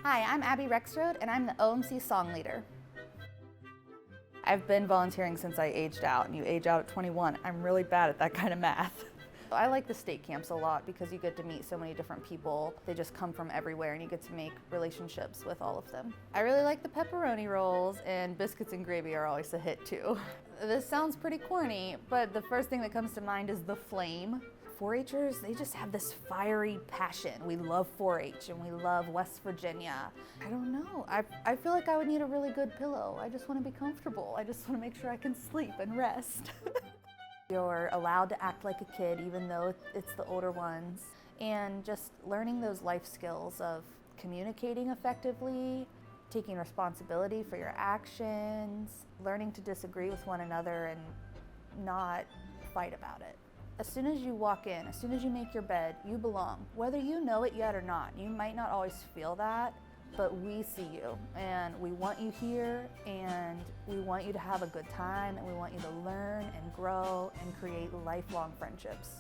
Hi, I'm Abbie Rexroad, and I'm the OMC song leader. I've been volunteering since I aged out, and you age out at 21. I'm really bad at that kind of math. I like the state camps a lot because you get to meet so many different people. They just come from everywhere and you get to make relationships with all of them. I really like the pepperoni rolls, and biscuits and gravy are always a hit too. This sounds pretty corny, but the first thing that comes to mind is the flame. 4-H'ers, they just have this fiery passion. We love 4-H and we love West Virginia. I don't know, I feel like I would need a really good pillow. I just want to be comfortable. I just want to make sure I can sleep and rest. You're allowed to act like a kid even though it's the older ones. And just learning those life skills of communicating effectively, taking responsibility for your actions, learning to disagree with one another and not fight about it. As soon as you walk in, as soon as you make your bed, you belong. Whether you know it yet or not, you might not always feel that, but we see you and we want you here and we want you to have a good time and we want you to learn and grow and create lifelong friendships.